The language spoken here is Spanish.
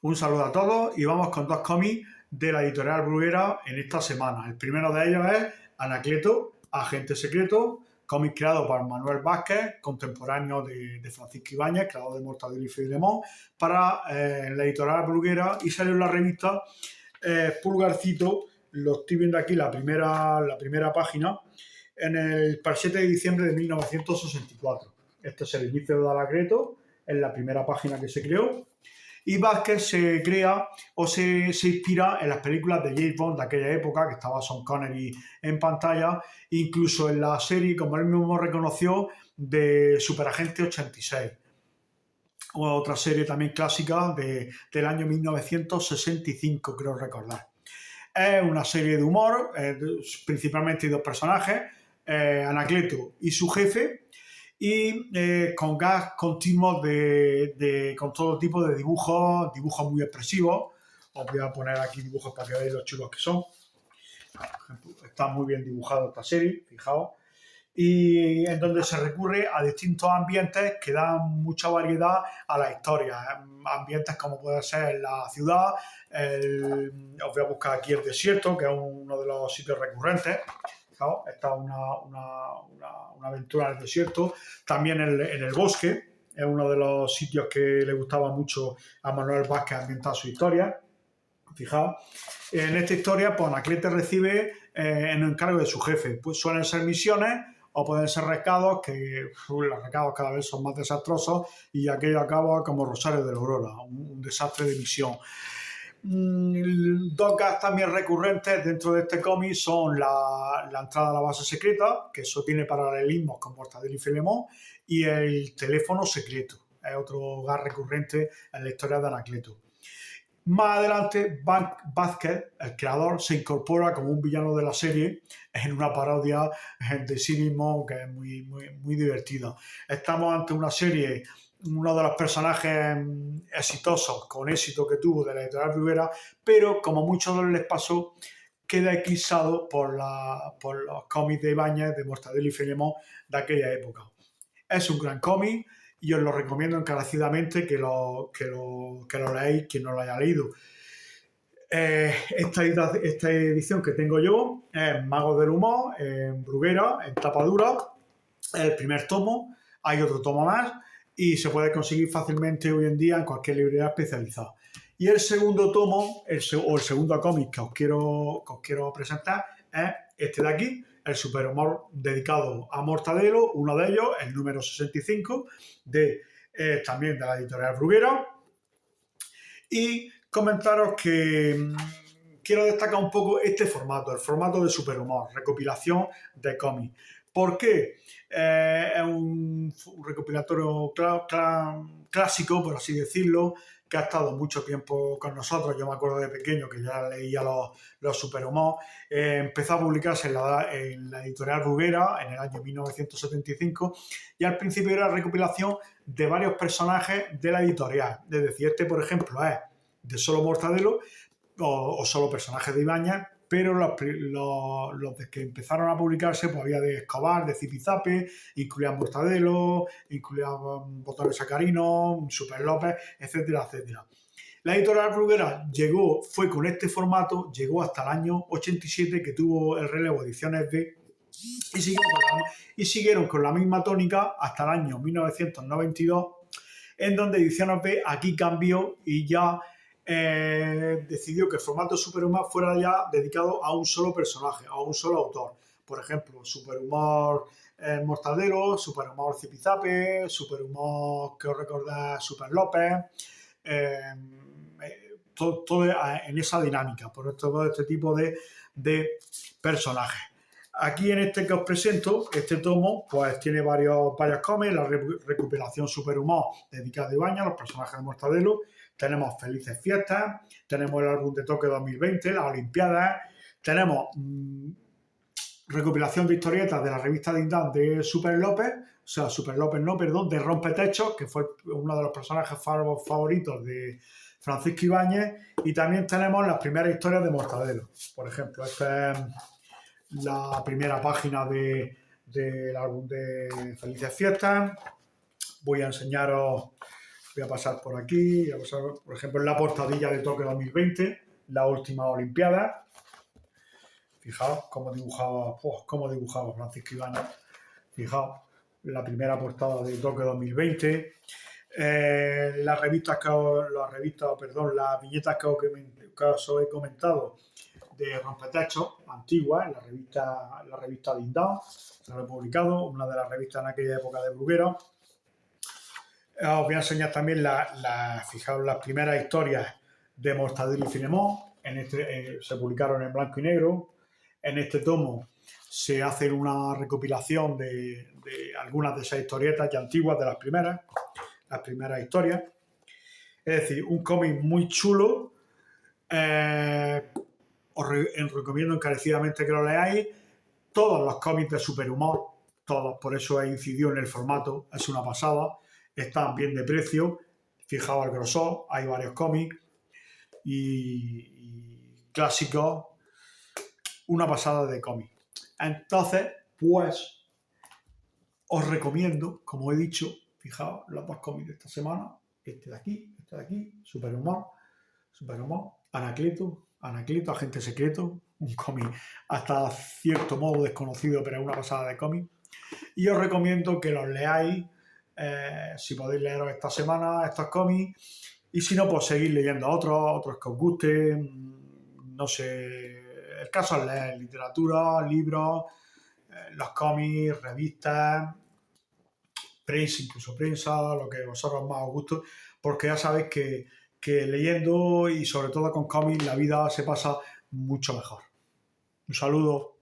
Un saludo a todos y vamos con dos cómics de la editorial Bruguera en esta semana. El primero de ellos es Anacleto, Agente Secreto, cómic creado por Manuel Vázquez, contemporáneo de Francisco Ibáñez, creador de Mortadelo y Filemón, para la editorial Bruguera, y salió en la revista Pulgarcito. Lo estoy viendo aquí, la primera página, para el 7 de diciembre de 1964. Este es el inicio de Anacleto, es la primera página que se creó. Y Vázquez se crea o se inspira en las películas de James Bond de aquella época, que estaba Sean Connery en pantalla, incluso en la serie, como él mismo reconoció, de Superagente 86. Otra serie también clásica del año 1965, creo recordar. Es una serie de humor, principalmente de dos personajes, Anacleto y su jefe, y con gags continuos con todo tipo de dibujos muy expresivos. Os voy a poner aquí dibujos para que veáis los chulos que son. Está muy bien dibujado esta serie, fijaos. Y en donde se recurre a distintos ambientes que dan mucha variedad a la historia. Ambientes como puede ser la ciudad, os voy a buscar aquí el desierto, que es uno de los sitios recurrentes. Está una aventura en el desierto. También en el bosque, es uno de los sitios que le gustaba mucho a Manuel Vázquez ambientar su historia. Fijaos, en esta historia, pues Anacleto recibe en encargo de su jefe. Pues suelen ser misiones o pueden ser recados, que los recados cada vez son más desastrosos y aquello acaba como Rosario de la Aurora, un desastre de misión. Dos gags también recurrentes dentro de este cómic son la entrada a la base secreta, que eso tiene paralelismos con Mortadelo y Filemón, y el teléfono secreto, es otro gag recurrente en la historia de Anacleto. Más adelante, Vázquez, el creador, se incorpora como un villano de la serie en una parodia de sí mismo que es muy divertida. Estamos ante una serie, uno de los personajes exitosos, con éxito que tuvo de la editorial Bruguera, pero como muchos les pasó, queda eclipsado por los cómics de Ibáñez, de Mortadelo y Filemón de aquella época. Es un gran cómic y os lo recomiendo encarecidamente que lo leáis quien no lo haya leído. Esta edición que tengo yo es Magos del Humor, en Bruguera, en tapa dura. Es el primer tomo, hay otro tomo más y se puede conseguir fácilmente hoy en día en cualquier librería especializada. Y el segundo tomo, el segundo cómic que os quiero presentar es este de aquí, el superhumor dedicado a Mortadelo, uno de ellos, el número 65, también de la editorial Bruguera. Y comentaros que quiero destacar un poco este formato, el formato de superhumor, recopilación de cómics. ¿Por qué? Es un recopilatorio clásico, por así decirlo, que ha estado mucho tiempo con nosotros. Yo me acuerdo de pequeño que ya leía los superhumor. Empezó a publicarse en la editorial Bruguera en el año 1975 y al principio era recopilación de varios personajes de la editorial. Es decir, por ejemplo, es de solo Mortadelo o solo personajes de Ibáñez, pero los que empezaron a publicarse, pues había de Escobar, de Zipizape, incluían Mortadelo, incluían Botones Sacarino, Super López, etcétera, etcétera. La editorial Bruguera fue con este formato, llegó hasta el año 87, que tuvo el relevo Ediciones B, y siguieron con la misma tónica hasta el año 1992, en donde Ediciones B aquí cambió y ya decidió que el formato Superhumor fuera ya dedicado a un solo personaje, a un solo autor. Por ejemplo, Superhumor Mortadelo, Superhumor Zipizape, Superhumor, que os recordás, Super López, todo en esa dinámica, por todo este tipo de personajes. Aquí en este que os presento, este tomo, pues tiene varios cómics, la recuperación Superhumor dedicada a Ibáñez, los personajes de Mortadelo. Tenemos Felices Fiestas, tenemos el álbum de Toque 2020, las Olimpiadas, tenemos recopilación de historietas de la revista Dindán de Super López, de Rompetechos, que fue uno de los personajes favoritos de Francisco Ibáñez, y también tenemos las primeras historias de Mortadelo. Por ejemplo, esta es la primera página del álbum de Felices Fiestas. Voy a enseñaros Voy a pasar por aquí, voy a pasar, por ejemplo, en la portadilla de Tokio 2020, la última Olimpiada. Fijaos cómo dibujaba Francisco Ibáñez. Fijaos, la primera portada de Tokio 2020. Las viñetas que os he comentado de Rompetechos, antiguas, la revista Dindao, se ha publicado, una de las revistas en aquella época de Bruguera. Os voy a enseñar también fijaos, las primeras historias de Mortadelo y Filemón. Se publicaron en blanco y negro. En este tomo se hace una recopilación de algunas de esas historietas ya antiguas, de las primeras historias. Es decir, un cómic muy chulo. Os recomiendo encarecidamente que lo leáis. Todos los cómics de superhumor, todos, por eso he incidido en el formato, es una pasada. Están bien de precio. Fijaos el grosor, hay varios cómics y clásicos. Una pasada de cómic. Entonces, pues, os recomiendo, como he dicho, fijaos los dos cómics de esta semana, este de aquí, Superhumor, Anacleto, Agente Secreto, un cómic hasta cierto modo desconocido, pero es una pasada de cómic. Y os recomiendo que los leáis, si podéis leeros esta semana estos cómics, y si no, pues seguir leyendo otros que os gusten, no sé. El caso es leer literatura, libros, los cómics, revistas, prensa, lo que a vosotros más os guste, porque ya sabéis que leyendo y sobre todo con cómics la vida se pasa mucho mejor. Un saludo.